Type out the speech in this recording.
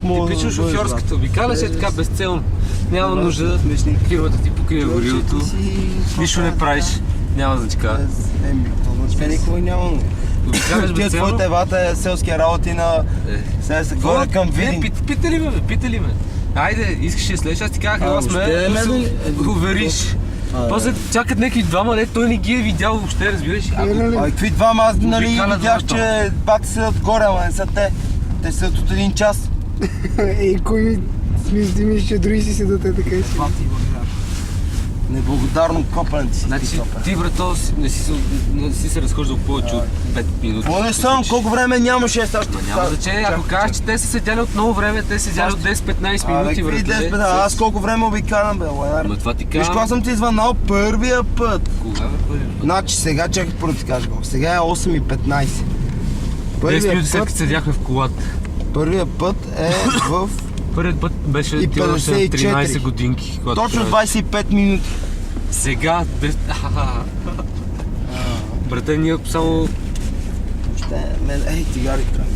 Типично шофьорската. Обикаляш е така безцелно. Няма нужда. Фирмата ти покрива горивото. Нищо не правиш. Няма значка. Те никога няма. Обикаляш Тия безцелно. твоите вата е селски работи на... Сега се горе към Видин. Пита ли ме? Айде, искаш да слезеш, аз ти казах, ела сме, да се увериш. После чакат някакви двама, не, той не ги е видял въобще, разбираш? Какви двама, аз нали Обикалят видях, защо? че бати седят отгоре, ама не са те. Те седят от един час. Кой мислиш, че други си седат така и си? Неблагодарно копанци. Значи ти, брато, не си се разхождал повече от 5 минути. Не съм, колко време нямаше сега ще Няма значение, ако кажеш, че те са седяли от много време, те са седяли от 10-15 минути, какви брате. 10 аз колко време обикалям, бе, лайар. Ма това ти Виж, кога казвам. съм ти звънал първия път. Кога бе първи път? Значи сега чакай първо ти кажа колко. Сега е 8:15. 10 минути след като седяхме в колата. Първият път е в Първият път беше И ти още на 54. 13 годинки. когато точно трябваше. 25 минути. Сега... Брате, ние само... Ей, цигари трябва.